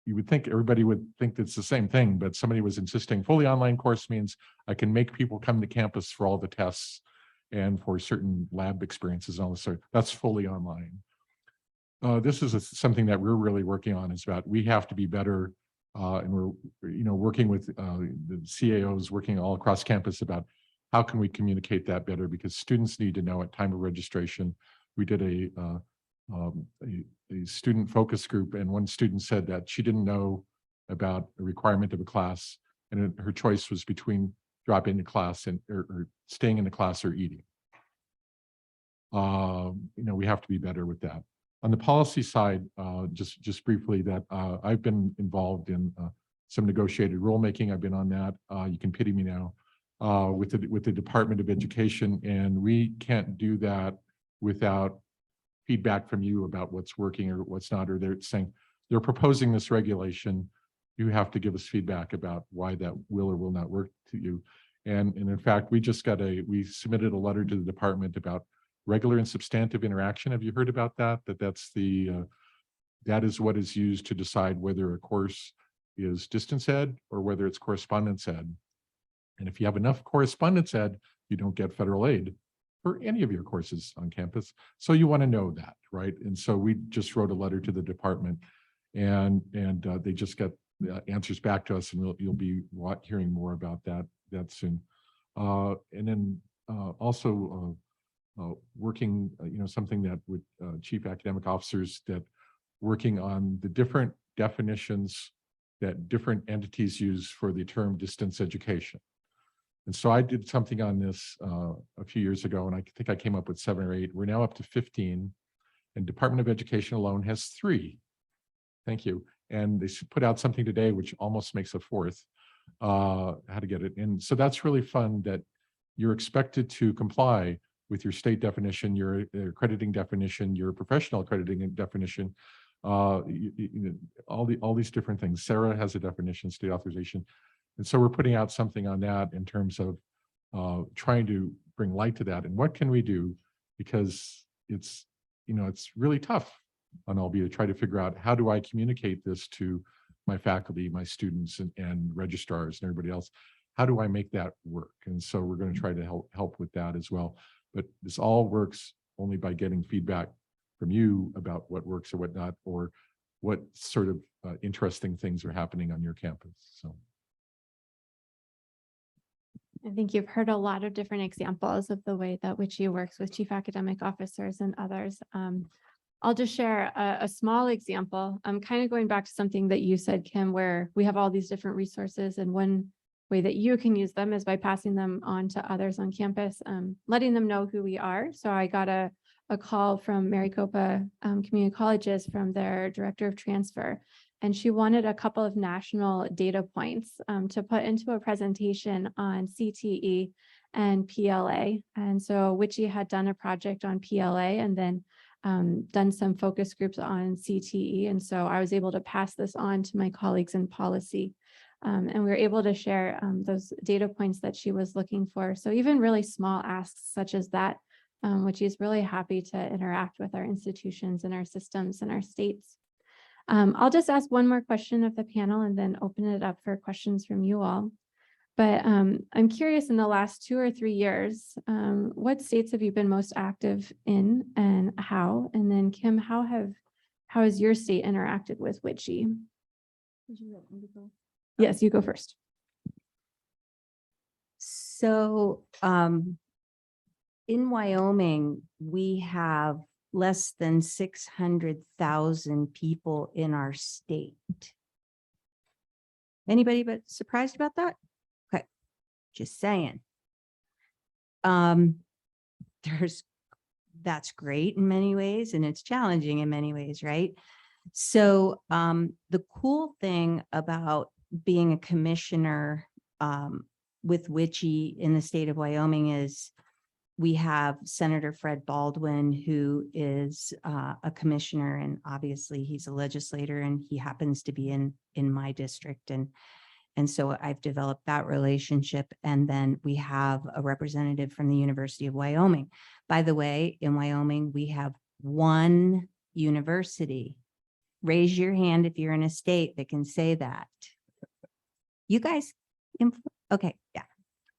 you would think everybody would think it's the same thing, but somebody was insisting fully online course means I can make people come to campus for all the tests and for certain lab experiences and all this sort. That's fully online. This is something that we're really working on. Is about we have to be better, and we're working with the CAOs working all across campus about how can we communicate that better, because students need to know at time of registration. We did a student focus group, and one student said that she didn't know about a requirement of a class, and her choice was between dropping the class and or staying in the class or eating. We have to be better with that. On the policy side, just briefly, that I've been involved in some negotiated rulemaking. I've been on that. You can pity me now with the Department of Education, and we can't do that without feedback from you about what's working or what's not. Or they're saying they're proposing this regulation. You have to give us feedback about why that will or will not work to you. And in fact, we submitted a letter to the department about regular and substantive interaction. Have you heard about that? That is what is used to decide whether a course is distance ed or whether it's correspondence ed. And if you have enough correspondence ed, you don't get federal aid for any of your courses on campus. So you want to know that, right? And so we just wrote a letter to the department, and they just got answers back to us, and you'll be hearing more about that soon. And then also working, something that with chief academic officers, that working on the different definitions that different entities use for the term distance education. And so I did something on this a few years ago, and I think I came up with 7 or 8. We're now up to 15, and Department of Education alone has 3. Thank you. And they put out something today, which almost makes a 4th, how to get it. And so that's really fun, that you're expected to comply with your state definition, your accrediting definition, your professional accrediting definition, all these different things. Sarah has a definition, state authorization. And so we're putting out something on that in terms of trying to bring light to that. And what can we do? Because it's really tough on Albia to try to figure out, how do I communicate this to my faculty, my students, and registrars and everybody else? How do I make that work? And so we're going to try to help with that as well. But this all works only by getting feedback from you about what works or what not, or what sort of interesting things are happening on your campus. So I think you've heard a lot of different examples of the way that WICHE works with chief academic officers and others. I'll just share a small example. I'm kind of going back to something that you said, Kim, where we have all these different resources, and one way that you can use them is by passing them on to others on campus, letting them know who we are. So I got a call from Maricopa Community Colleges from their director of transfer, and she wanted a couple of national data points to put into a presentation on CTE and PLA. And so WICHE had done a project on PLA, and then done some focus groups on CTE. And so I was able to pass this on to my colleagues in policy. And we were able to share those data points that she was looking for. So even really small asks such as that, which is really happy to interact with our institutions and our systems and our states. I'll just ask one more question of the panel and then open it up for questions from you all. But I'm curious, in the last 2 or 3 years, what states have you been most active in, and how? And then Kim, how has your state interacted with WICHE? Yes, you go first. So in Wyoming, we have less than 600,000 people in our state. Anybody but surprised about that? Okay, just saying. That's great in many ways, and it's challenging in many ways, right? So the cool thing about being a commissioner with WICHE in the state of Wyoming is we have Senator Fred Baldwin, who is a commissioner, and obviously he's a legislator, and he happens to be in my district. And so I've developed that relationship. And then we have a representative from the University of Wyoming. By the way, in Wyoming, we have one university. Raise your hand if you're in a state that can say that. You guys, okay, yeah,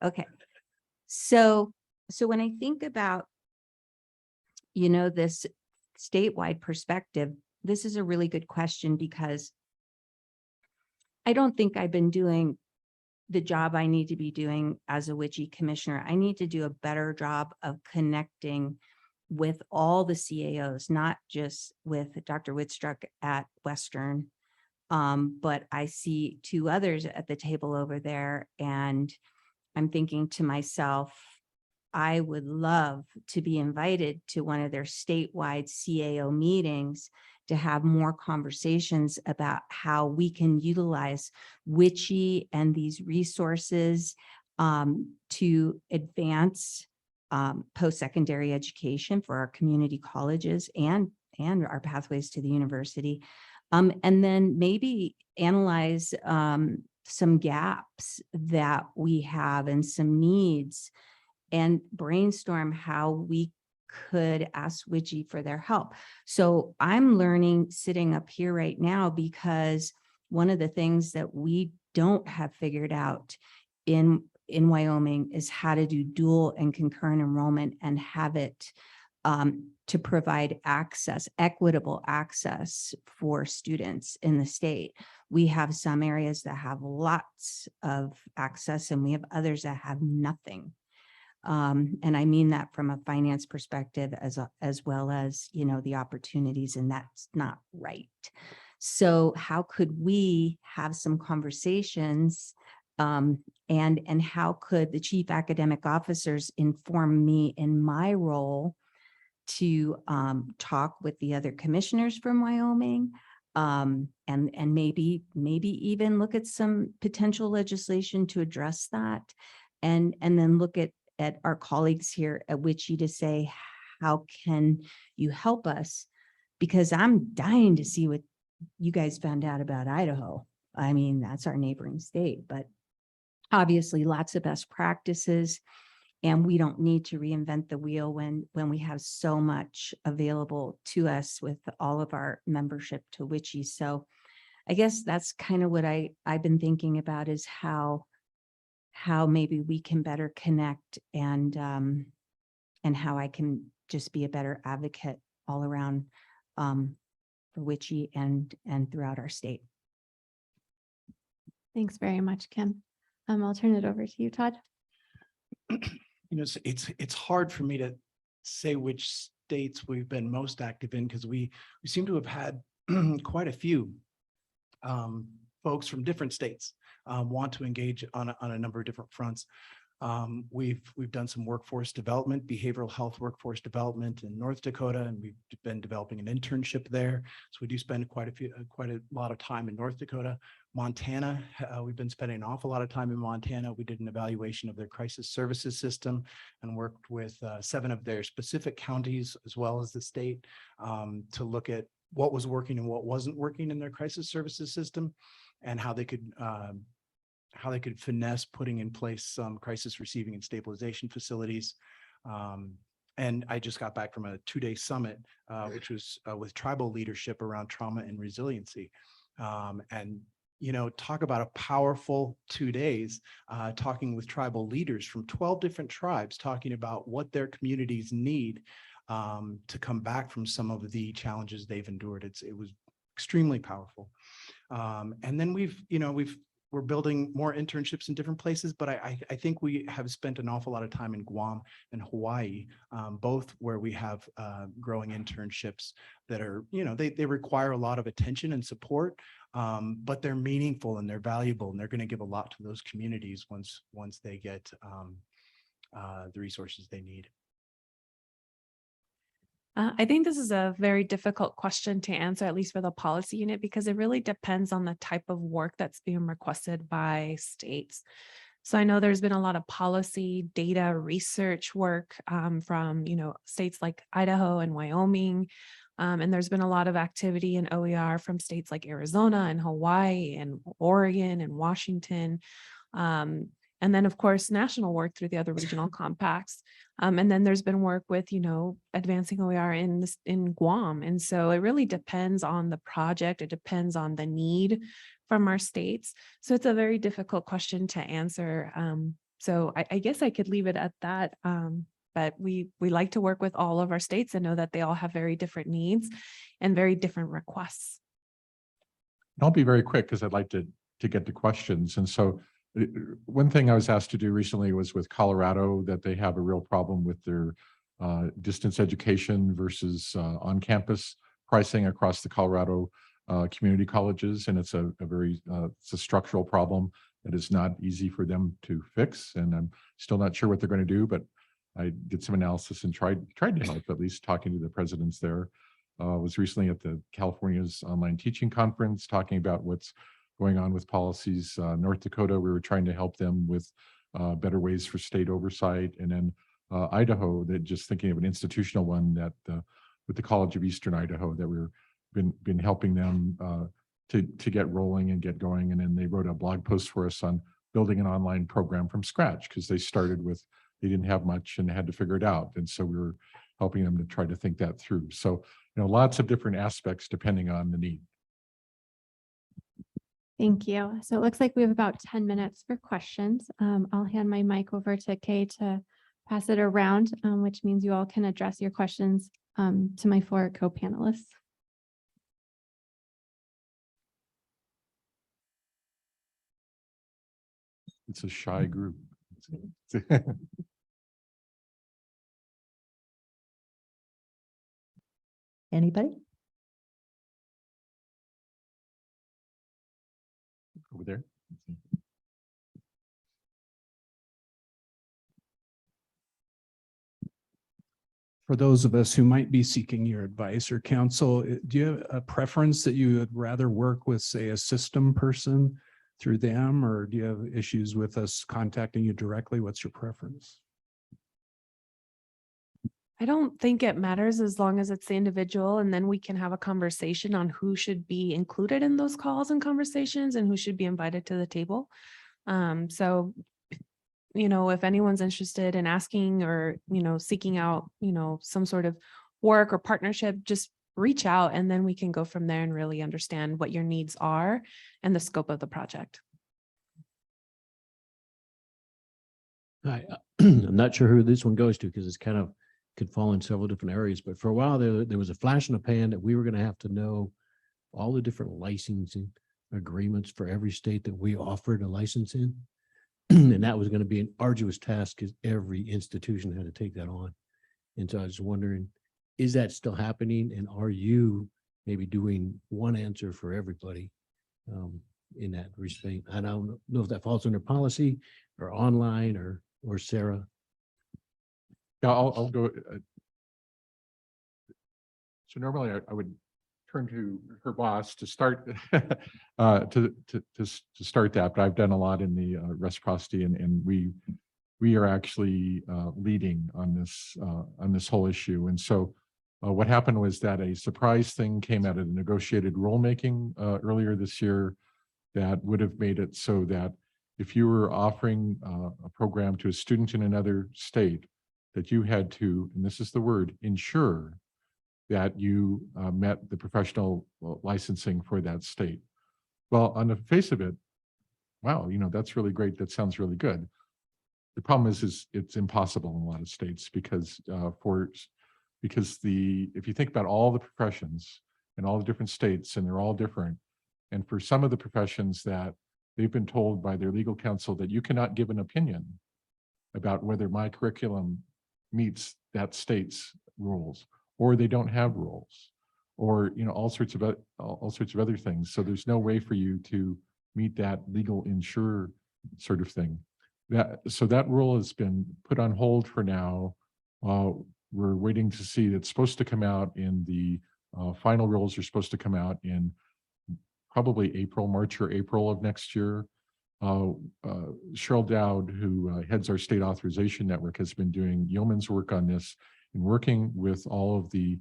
okay. So when I think about, this statewide perspective, this is a really good question, because I don't think I've been doing the job I need to be doing as a WICHE commissioner. I need to do a better job of connecting with all the CAOs, not just with Dr. Wittstruck at Western, but I see two others at the table over there, and I'm thinking to myself, I would love to be invited to one of their statewide CAO meetings to have more conversations about how we can utilize WICHE and these resources to advance post-secondary education for our community colleges and our pathways to the university. And then maybe analyze some gaps that we have and some needs, and brainstorm how we could ask WICHE for their help. So I'm learning sitting up here right now, because one of the things that we don't have figured out in Wyoming is how to do dual and concurrent enrollment and have it to provide access, equitable access for students in the state. We have some areas that have lots of access, and we have others that have nothing. And I mean that from a finance perspective as well as, the opportunities, and that's not right. So how could we have some conversations, and how could the chief academic officers inform me in my role to talk with the other commissioners from Wyoming, and maybe even look at some potential legislation to address that, and then look at our colleagues here at WICHE to say, how can you help us? Because I'm dying to see what you guys found out about Idaho. I mean, that's our neighboring state, but obviously lots of best practices, and we don't need to reinvent the wheel when we have so much available to us with all of our membership to WICHE. So I guess that's kind of what I've been thinking about, is how maybe we can better connect, and how I can just be a better advocate all around for WICHE and throughout our state. Thanks very much, Kim. I'll turn it over to you, Todd. It's hard for me to say which states we've been most active in, because we seem to have had quite a few folks from different states want to engage on a number of different fronts. We've done some workforce development, behavioral health workforce development in North Dakota, and we've been developing an internship there. So we do spend quite a lot of time in North Dakota. Montana, we've been spending an awful lot of time in Montana. We did an evaluation of their crisis services system and worked with 7 of their specific counties, as well as the state, to look at what was working and what wasn't working in their crisis services system, and how they could finesse putting in place some crisis receiving and stabilization facilities. And I just got back from a 2-day summit, which was with tribal leadership around trauma and resiliency. And talk about a powerful 2 days, talking with tribal leaders from 12 different tribes, talking about what their communities need to come back from some of the challenges they've endured. It was extremely powerful. And then we're building more internships in different places, but I think we have spent an awful lot of time in Guam and Hawaii, both where we have growing internships that are, they require a lot of attention and support, but they're meaningful and they're valuable, and they're going to give a lot to those communities once they get the resources they need. I think this is a very difficult question to answer, at least for the policy unit, because it really depends on the type of work that's being requested by states. So I know there's been a lot of policy data research work from, states like Idaho and Wyoming. And there's been a lot of activity in OER from states like Arizona and Hawaii and Oregon and Washington. And then, of course, national work through the other regional compacts. And then there's been work with, advancing OER in Guam. And so it really depends on the project. It depends on the need from our states. So it's a very difficult question to answer. So I guess I could leave it at that. But we like to work with all of our states and know that they all have very different needs and very different requests. I'll be very quick because I'd like to get to questions. And so one thing I was asked to do recently was with Colorado, that they have a real problem with their distance education versus on-campus pricing across the Colorado community colleges. And it's a it's a structural problem that is not easy for them to fix. And I'm still not sure what they're going to do, but I did some analysis and tried to help, at least talking to the presidents there. Was recently at the California's online teaching conference talking about what's going on with policies. North Dakota, we were trying to help them with better ways for state oversight. And then Idaho, that just thinking of an institutional one that with the College of Eastern Idaho, that we're been helping them to get rolling and get going. And then they wrote a blog post for us on building an online program from scratch, because they started with, they didn't have much and had to figure it out. And so we were helping them to try to think that through. So, lots of different aspects depending on the need. Thank you. So it looks like we have about 10 minutes for questions. I'll hand my mic over to Kay to pass it around, which means you all can address your questions to my 4 co-panelists. It's a shy group. Anybody? Over there. For those of us who might be seeking your advice or counsel, do you have a preference that you would rather work with, say, a system person through them, or do you have issues with us contacting you directly? What's your preference? I don't think it matters as long as it's the individual, and then we can have a conversation on who should be included in those calls and conversations and who should be invited to the table. So, if anyone's interested in asking or, seeking out, some sort of work or partnership, just reach out, and then we can go from there and really understand what your needs are and the scope of the project. I'm not sure who this one goes to, because it's kind of could fall in several different areas, but for a while there was a flash in the pan that we were going to have to know all the different licensing agreements for every state that we offered a license in. And that was going to be an arduous task, because every institution had to take that on. And so I was wondering, is that still happening? And are you maybe doing one answer for everybody in that respect? I don't know if that falls under policy or online or Sarah. Yeah, I'll go. So normally I would turn to her boss to start to start that, but I've done a lot in the reciprocity, and we are actually leading on this whole issue. And so what happened was that a surprise thing came out of the negotiated rulemaking earlier this year that would have made it so that if you were offering a program to a student in another state, that you had to, and this is the word, ensure that you met the professional licensing for that state. Well, on the face of it, wow, that's really great. That sounds really good. The problem is it's impossible in a lot of states, because if you think about all the professions in all the different states, and they're all different, and for some of the professions that they've been told by their legal counsel that you cannot give an opinion about whether my curriculum meets that state's rules, or they don't have rules, or all sorts of other things. So there's no way for you to meet that legal ensure sort of thing. So that rule has been put on hold for now. we're waiting to see, it's supposed to come out in the final rules are supposed to come out in probably March or April of next year. Cheryl Dowd, who heads our state authorization network, has been doing yeoman's work on this and working with all of the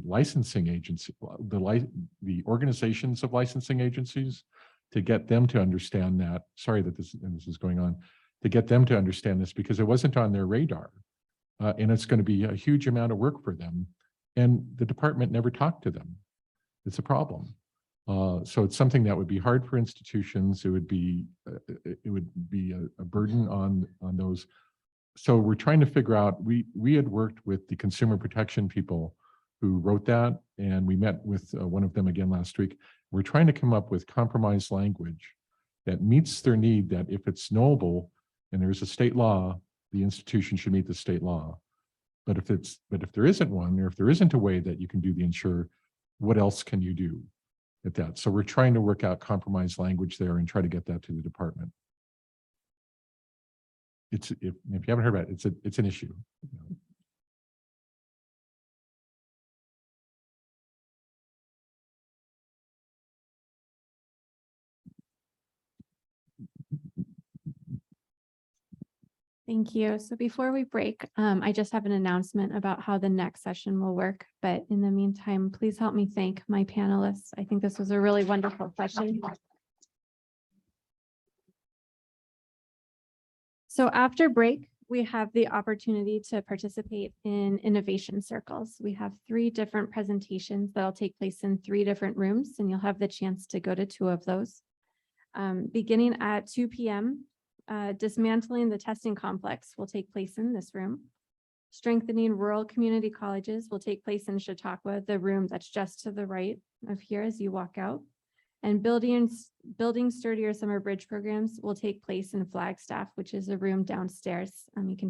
licensing agency, the organizations of licensing agencies, to get them to understand that. Sorry that this is going on, to get them to understand this, because it wasn't on their radar. And it's going to be a huge amount of work for them. And the department never talked to them. It's a problem. So it's something that would be hard for institutions. It would be a burden on those. So we're trying to figure out, we had worked with the consumer protection people who wrote that, and we met with one of them again last week. We're trying to come up with compromise language that meets their need, that if it's knowable and there's a state law, the institution should meet the state law. But if there isn't one, or if there isn't a way that you can do the insure, what else can you do at that? So we're trying to work out compromise language there and try to get that to the department. If you haven't heard about it, it's an issue. Thank you. So before we break, I just have an announcement about how the next session will work. But in the meantime, please help me thank my panelists. I think this was a really wonderful session. So after break, we have the opportunity to participate in innovation circles. We have 3 different presentations that'll take place in 3 different rooms, and you'll have the chance to go to 2 of those. Beginning at 2 p.m., dismantling the testing complex will take place in this room. Strengthening rural community colleges will take place in Chautauqua, the room that's just to the right of here as you walk out. And building sturdier summer bridge programs will take place in Flagstaff, which is a room downstairs. You can take